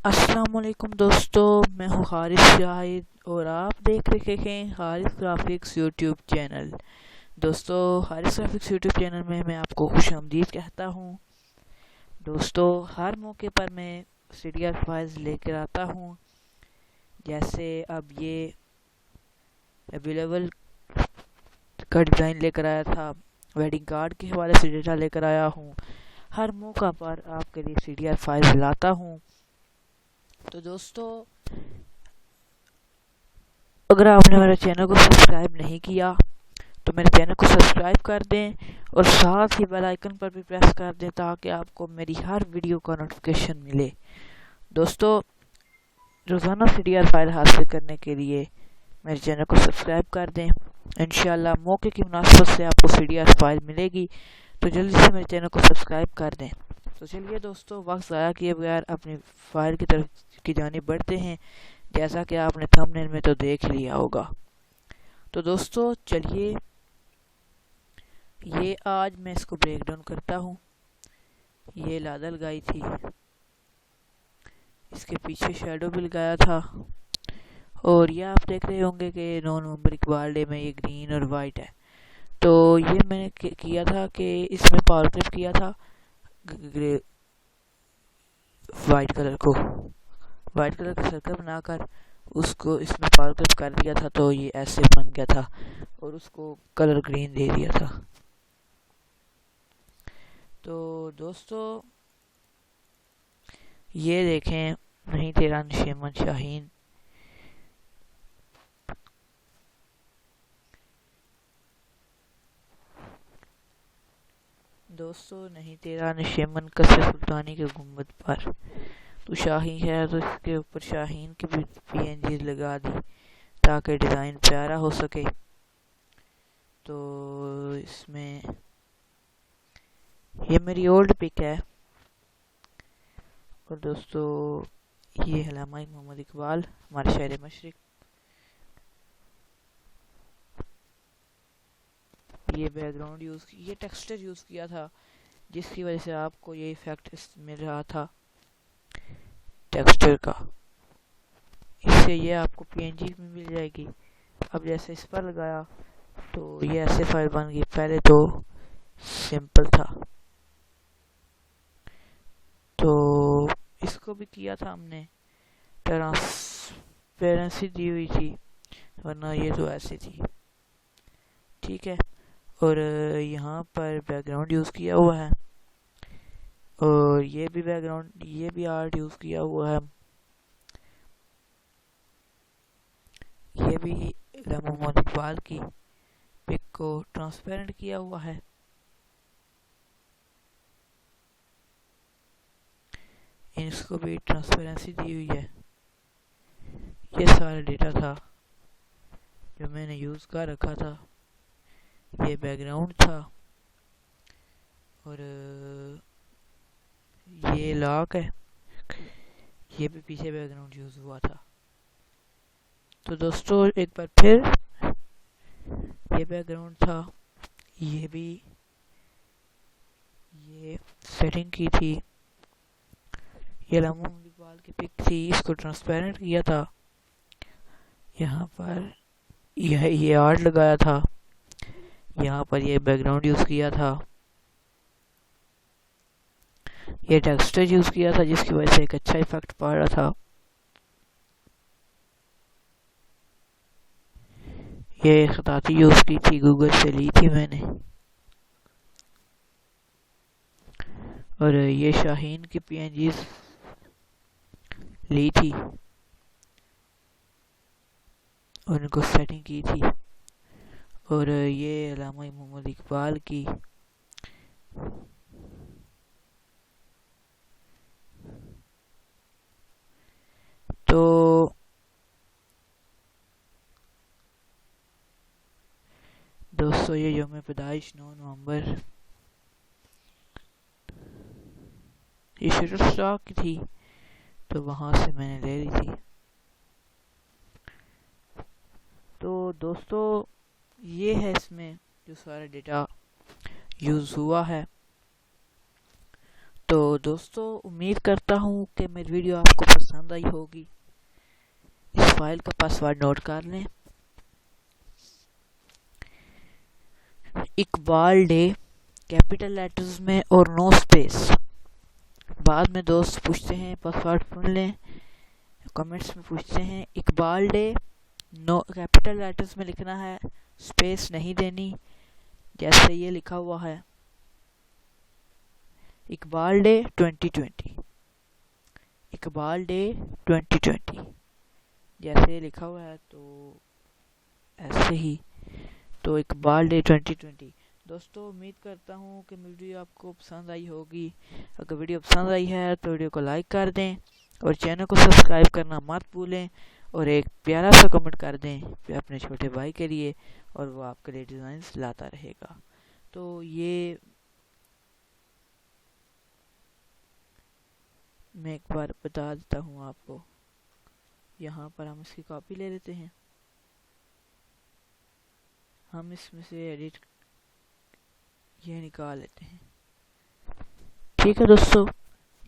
السلام علیکم دوستو، میں ہوں حارث شاہد اور آپ دیکھ رہے ہیں حارث گرافکس یوٹیوب چینل۔ دوستو، حارث گرافکس یوٹیوب چینل میں آپ کو خوش آمدید کہتا ہوں۔ دوستو، ہر موقع پر میں سیریل فائلز لے کر آتا ہوں، جیسے اب یہ اویلیبل کا ڈیزائن لے کر آیا تھا، ویڈنگ کارڈ کے حوالے سے ڈیٹا لے کر آیا ہوں۔ ہر موقع پر آپ کے لیے سیریل فائلز لاتا ہوں۔ تو دوستو، اگر آپ نے میرے چینل کو سبسکرائب نہیں کیا تو میرے چینل کو سبسکرائب کر دیں اور ساتھ ہی بیل آئیکن پر بھی پریس کر دیں تاکہ آپ کو میری ہر ویڈیو کا نوٹیفیکیشن ملے۔ دوستو، روزانہ سیریل فائل حاصل کرنے کے لیے میرے چینل کو سبسکرائب کر دیں۔ انشاءاللہ موقع کی مناسبت سے آپ کو سیریل فائل ملے گی، تو جلدی سے میرے چینل کو سبسکرائب کر دیں۔ تو چلیے دوستو، وقت ضائع کیے بغیر اپنی فائل کی جانب بڑھتے ہیں، جیسا کہ آپ نے تھمبنیل میں تو دیکھ لیا ہوگا۔ تو دوستو چلیے، یہ آج میں اس کو بریک ڈاؤن کرتا ہوں۔ یہ لادہ لگائی تھی، اس کے پیچھے شیڈو بھی لگایا تھا، اور یہ آپ دیکھ رہے ہوں گے کہ 9 نومبر اقبال ڈے میں یہ گرین اور وائٹ ہے۔ تو یہ میں نے کیا تھا کہ اس میں پاور کلپ کیا تھا وائٹ کلر کا سرکل بنا کر اس کو اس میں پاور کلپ کر دیا تھا، تو یہ ایسے بن گیا تھا، اور اس کو کلر گرین دے دیا تھا۔ تو دوستو یہ دیکھیں، نہیں تیرا نشیمن شاہین۔ دوستو، نہیں تیرا نشیمن قصر سلطانی کے گنبد پر تو شاہی ہے، تو اس کے اوپر شاہین کی بھی PNGs لگا دی تاکہ ڈیزائن پیارا ہو سکے۔ تو اس میں یہ میری اولڈ پک ہے، اور دوستو یہ علامہ محمد اقبال، ہمارے شاعر مشرق، یہ بیک گراؤنڈ یہ ٹیکسچر یوز کیا تھا، جس کی وجہ سے آپ کو یہ ایفیکٹ مل رہا تھا ٹیکسچر کا۔ اس سے یہ آپ کو PNG میں مل جائے گی۔ اب جیسے اس پر لگایا تو یہ ایسے فائل بن گئی، پہلے تو سمپل تھا۔ تو اس کو بھی کیا تھا ہم نے، ٹرانسپیرنسی دی ہوئی تھی، ورنہ یہ تو ایسے تھی، ٹھیک ہے۔ اور یہاں پر بیک گراؤنڈ یوز کیا ہوا ہے، اور یہ بھی بیک گراؤنڈ، یہ بھی آرٹ یوز کیا ہوا ہے، یہ بھی علامہ محمد اقبال کی پک کو ٹرانسپیرنٹ کیا ہوا ہے۔ اس کو بھی ٹرانسپیرنسی دی ہوئی ہے۔ یہ سارا ڈیٹا تھا جو میں نے یوز کر رکھا تھا۔ یہ بیک گراؤنڈ تھا، اور یہ لاک ہے، یہ بھی پیچھے بیک گراؤنڈ یوز ہوا تھا۔ تو دوستو ایک بار پھر یہ بیک گراؤنڈ تھا، یہ بھی یہ سیٹنگ کی تھی، یہ علامہ محمد اقبال کی پک تھی، اس کو ٹرانسپیرنٹ کیا تھا، یہاں پر یہ آرٹ لگایا تھا، یہاں پر یہ بیک گراؤنڈ یوز کیا تھا، یہ ٹیکسچر یوز کیا تھا، جس کی وجہ سے ایک اچھا ایفیکٹ پا رہا تھا۔ یہ خطاطی یوز کی تھی، گوگل سے لی تھی میں نے، اور یہ شاہین کی PNGs لی تھی اور ان کو سیٹنگ کی تھی، اور یہ علامہ محمد اقبال کی تو دوستو یہ یوم پیدائش 9 نومبر، یہ شٹر اسٹاک کی تھی، تو وہاں سے میں نے لے لی تھی۔ تو دوستو یہ ہے اس میں جو سارا ڈیٹا یوز ہوا ہے۔ تو دوستو امید کرتا ہوں کہ میری ویڈیو آپ کو پسند آئی ہوگی. اس فائل کا پاسورڈ نوٹ کر لیں. اقبال ڈے کیپٹل لیٹرز میں اور نو اسپیس. بعد میں دوست پوچھتے ہیں پاسورڈ سن لیں, کمنٹس میں پوچھتے ہیں اقبال ڈے نو کیپٹل لیٹرز میں لکھنا ہے, اسپیس نہیں دینی, جیسے یہ لکھا ہوا ہے اقبال ڈے 2020. اقبال ڈے 2020 جیسے یہ لکھا ہوا ہے تو ایسے ہی. تو اقبال ڈے 2020. دوستو امید کرتا ہوں کہ ویڈیو آپ کو پسند آئی ہوگی. اگر ویڈیو پسند آئی ہے تو ویڈیو کو لائک کر دیں اور چینل کو سبسکرائب کرنا مت بھولیں, اور ایک پیارا سا کمنٹ کر دیں اپنے چھوٹے بھائی کے لیے, اور وہ آپ کے لیے ڈیزائنز لاتا رہے گا. تو یہ میں ایک بار بتا دیتا ہوں آپ کو. یہاں پر ہم اس کی کاپی لے لیتے ہیں, ہم اس میں سے ایڈٹ یہ نکال لیتے ہیں. ٹھیک ہے دوستو,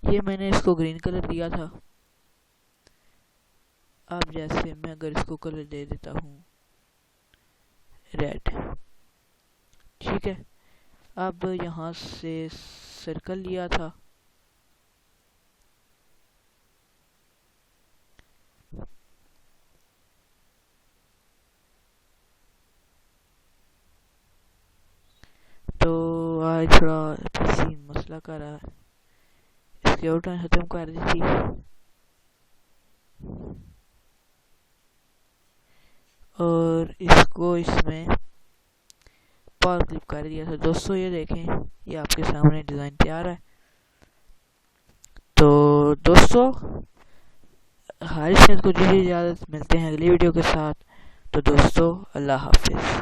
یہ میں نے اس کو گرین کلر دیا تھا. اب جیسے میں اگر اس کو کلر دے دیتا ہوں ریڈ, ٹھیک ہے. اب یہاں سے سرکل لیا تھا, تو آج تھوڑا پیسی مسئلہ کر رہا ہے, اس کی آؤٹ لائن ختم کر دی تھی اور اس کو اس میں پاور کلپ کر دیا تھا. دوستو یہ دیکھیں, یہ آپ کے سامنے ڈیزائن تیار ہے. تو دوستو ہر چیز کو دیجیے اجازت, ملتے ہیں اگلی ویڈیو کے ساتھ. تو دوستو اللہ حافظ.